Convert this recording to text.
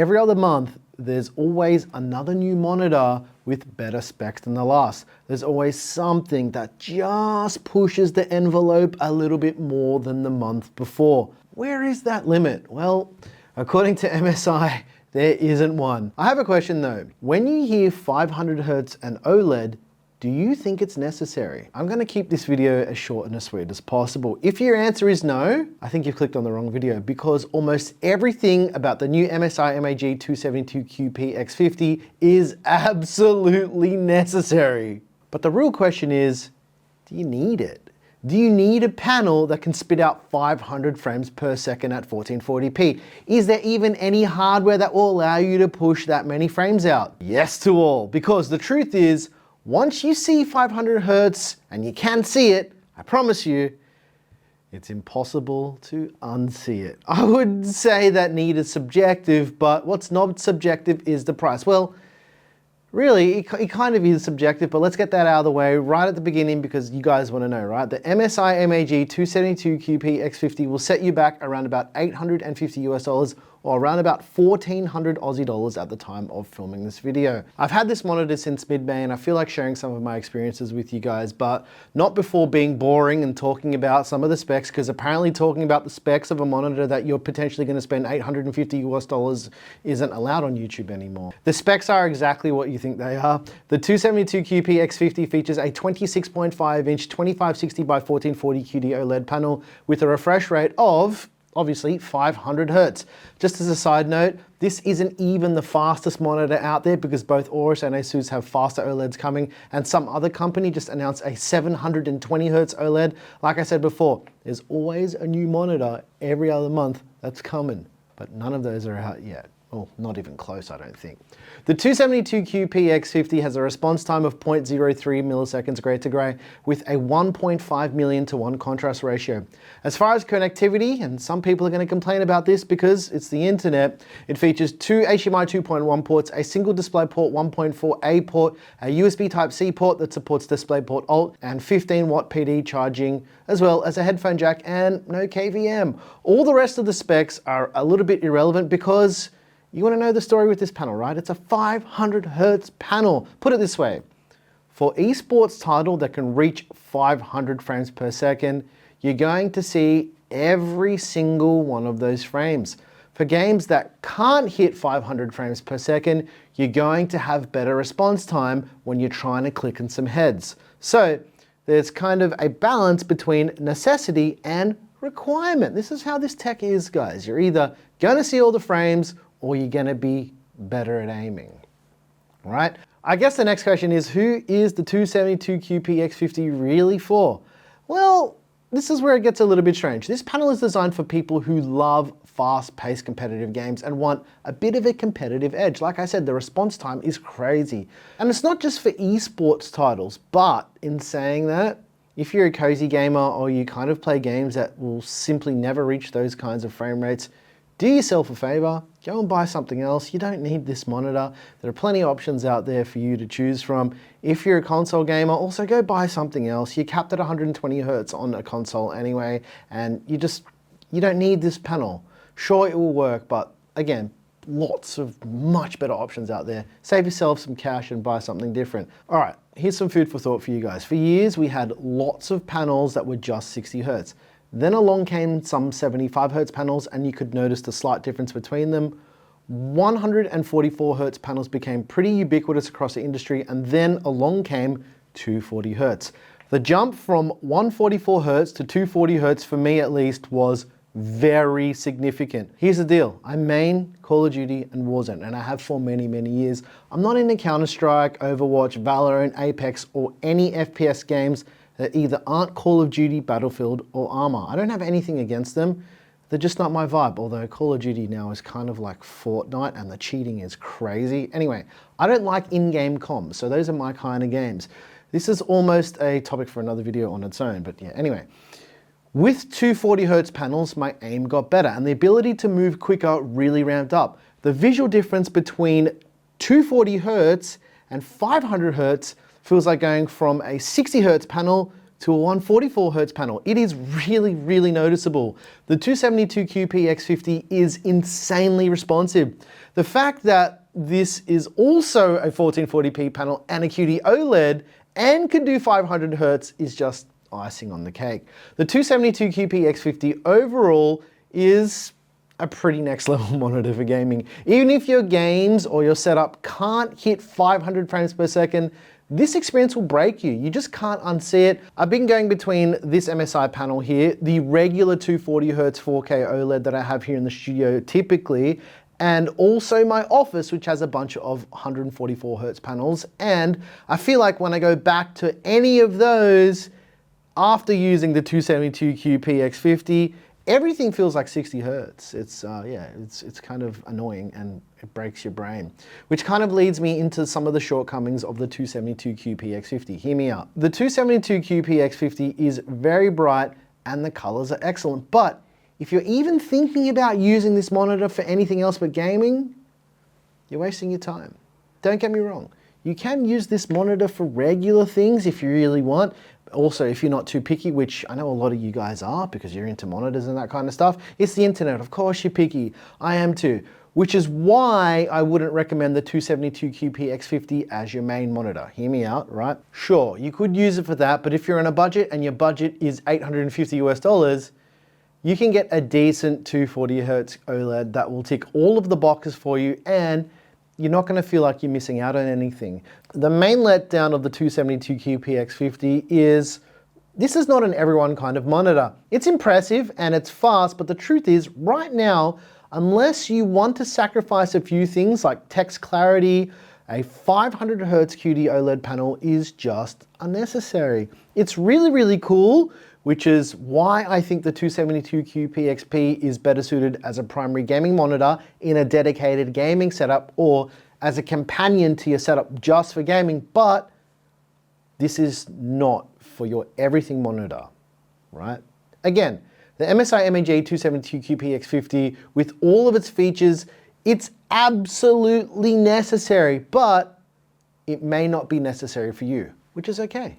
Every other month, there's always another new monitor with better specs than the last. There's always something that just pushes the envelope a little bit more than the month before. Where is that limit? Well, according to MSI, there isn't one. I have a question though. When you hear 500 Hz and OLED, do you think it's necessary? I'm gonna keep this video as short and as sweet as possible. If your answer is no, I think you've clicked on the wrong video, because almost everything about the new MSI MAG 272QP X50 is absolutely necessary. But the real question is, do you need it? Do you need a panel that can spit out 500 frames per second at 1440p? Is there even any hardware that will allow you to push that many frames out? Yes to all, because the truth is, once you see 500 Hz, and you can see it, I promise you, it's impossible to unsee it. I would say that need is subjective, but what's not subjective is the price. Well, really, it kind of is subjective, but let's get that out of the way right at the beginning because you guys want to know, right? The MSI MAG 272QP X50 will set you back around about $850 or around about 1,400 Aussie dollars at the time of filming this video. I've had this monitor since mid-May and I feel like sharing some of my experiences with you guys, but not before being boring and talking about some of the specs, because apparently talking about the specs of a monitor that you're potentially going to spend $850 isn't allowed on YouTube anymore. The specs are exactly what you think they are. The 272QP X50 features a 26.5-inch 2560 by 1440 QD OLED panel with a refresh rate of obviously 500 Hz. Just as a side note, this isn't even the fastest monitor out there because both Aorus and Asus have faster OLEDs coming, and some other company just announced a 720 Hz OLED. Like I said before, there's always a new monitor every other month that's coming, but none of those are out yet. Well, not even close, I don't think. The 272QP X50 has a response time of 0.03 milliseconds gray to gray with a 1.5 million to 1 contrast ratio. As far as connectivity, and some people are going to complain about this because it's the internet, it features 2 HDMI 2.1 ports, a single DisplayPort 1.4a port, a USB Type-C port that supports DisplayPort Alt, and 15-watt PD charging, as well as a headphone jack and no KVM. All the rest of the specs are a little bit irrelevant because you want to know the story with this panel, right? It's a 500 Hz panel. Put it this way, for esports title that can reach 500 frames per second, you're going to see every single one of those frames. For games that can't hit 500 frames per second, you're going to have better response time when you're trying to click on some heads. So there's kind of a balance between necessity and requirement. This is how this tech is, guys. You're either going to see all the frames or you're gonna be better at aiming, right? I guess the next question is, who is the 272QP X50 really for? Well, this is where it gets a little bit strange. This panel is designed for people who love fast-paced competitive games and want a bit of a competitive edge. Like I said, the response time is crazy. And it's not just for esports titles, but in saying that, if you're a cozy gamer or you kind of play games that will simply never reach those kinds of frame rates, do yourself a favor, go and buy something else. You don't need this monitor. There are plenty of options out there for you to choose from. If you're a console gamer, also go buy something else. You're capped at 120 Hz on a console anyway, and you don't need this panel. Sure, it will work, but again, lots of much better options out there. Save yourself some cash and buy something different. All right, here's some food for thought for you guys. For years, we had lots of panels that were just 60 Hz. Then along came some 75 Hz panels and you could notice the slight difference between them. 144 Hz panels became pretty ubiquitous across the industry, and then along came 240 Hz. The jump from 144 Hz to 240 Hz for me at least was very significant. Here's the deal, I main Call of Duty and Warzone, and I have for many, many years. I'm not into Counter-Strike, Overwatch, Valorant, Apex, or any FPS games that either aren't Call of Duty, Battlefield, or Arma. I don't have anything against them. They're just not my vibe, although Call of Duty now is kind of like Fortnite and the cheating is crazy. Anyway, I don't like in-game comms, so those are my kind of games. This is almost a topic for another video on its own, but yeah, anyway. With 240 Hz panels, my aim got better and the ability to move quicker really ramped up. The visual difference between 240 Hz and 500 Hz feels like going from a 60 Hz panel to a 144 Hz panel. It is really, really noticeable. The 272QP X50 is insanely responsive. The fact that this is also a 1440p panel and a QD OLED and can do 500 Hz is just icing on the cake. The 272QP X50 overall is a pretty next level monitor for gaming. Even if your games or your setup can't hit 500 frames per second, this experience will break you. You just can't unsee it. I've been going between this MSI panel here, the regular 240Hz 4K OLED that I have here in the studio typically, and also my office, which has a bunch of 144Hz panels. And I feel like when I go back to any of those, after using the 272QP X50, everything feels like 60 Hertz. It's kind of annoying and it breaks your brain. Which kind of leads me into some of the shortcomings of the 272QP X50. Hear me out. The 272QP X50 is very bright and the colors are excellent, but if you're even thinking about using this monitor for anything else but gaming, you're wasting your time. Don't get me wrong. You can use this monitor for regular things if you really want. Also, if you're not too picky, which I know a lot of you guys are because you're into monitors and that kind of stuff, it's the internet. Of course you're picky. I am too. Which is why I wouldn't recommend the 272QP X50 as your main monitor. Hear me out, right? Sure, you could use it for that, but if you're on a budget and your budget is $850 US, you can get a decent 240Hz OLED that will tick all of the boxes for you and you're not going to feel like you're missing out on anything. The main letdown of the 272QP X50 is this is not an everyone kind of monitor. It's impressive and it's fast, but the truth is right now, unless you want to sacrifice a few things like text clarity, a 500Hz QD OLED panel is just unnecessary. It's really, really cool, which is why I think the 272QP XP is better suited as a primary gaming monitor in a dedicated gaming setup or as a companion to your setup just for gaming, but this is not for your everything monitor, right? Again, the MSI MEG 272QP X50 with all of its features, it's absolutely necessary, but it may not be necessary for you, which is okay.